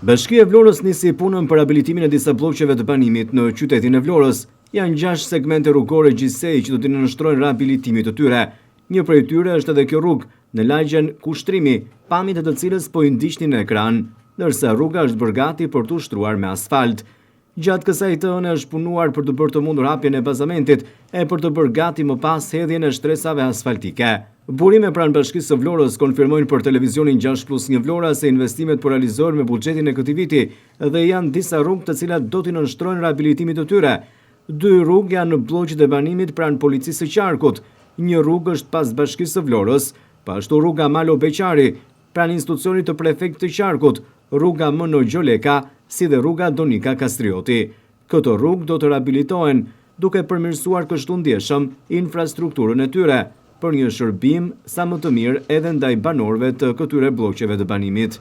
Bashkia e Vlorës nisi punën për habilitimin e disa blloqeve të banimit në qytetin e Vlorës. Janë 6 segmente rrugore gjithsej që do të nënshtrojnë rihabilitimin e tyre. Një prej tyre është edhe kjo rrugë në lagjen Kushtrimi, pamjet e të cilës po i ndiqnin në ekran, ndërsa rruga është bërë gati për të ushtruar me asfalt. Gjatë kësaj tëne është punuar për të bërë të mundur hapjen e bazamentit e për të bërë gati më pas hedhjen e shtresave asfaltike. Burime pranë Bashkisë së Vlorës konfirmojnë për televizionin 6+1 Vlora se investimet po realizohen me buxhetin e këtij viti dhe janë disa rrugë të cilat do t'i nënshtrojnë rihabilitimin e tyre. 2 rrugë janë në bloqet e banimit pranë policisë së Qarkut. Një rrugë është pas Bashkisë së Vlorës, pashtu rruga Malo Beqari, pranë institucionit të prefektit të Qarkut, rruga Mëno Gjoleka, si dhe rruga Donika Kastrioti. Këto rrugë do të rihabilitohen, duke përmirësuar kështu ndjeshëm infrastrukturën e tyre, për një shërbim sa më të mirë edhe ndaj banorëve të këtyre bloqeve të banimit.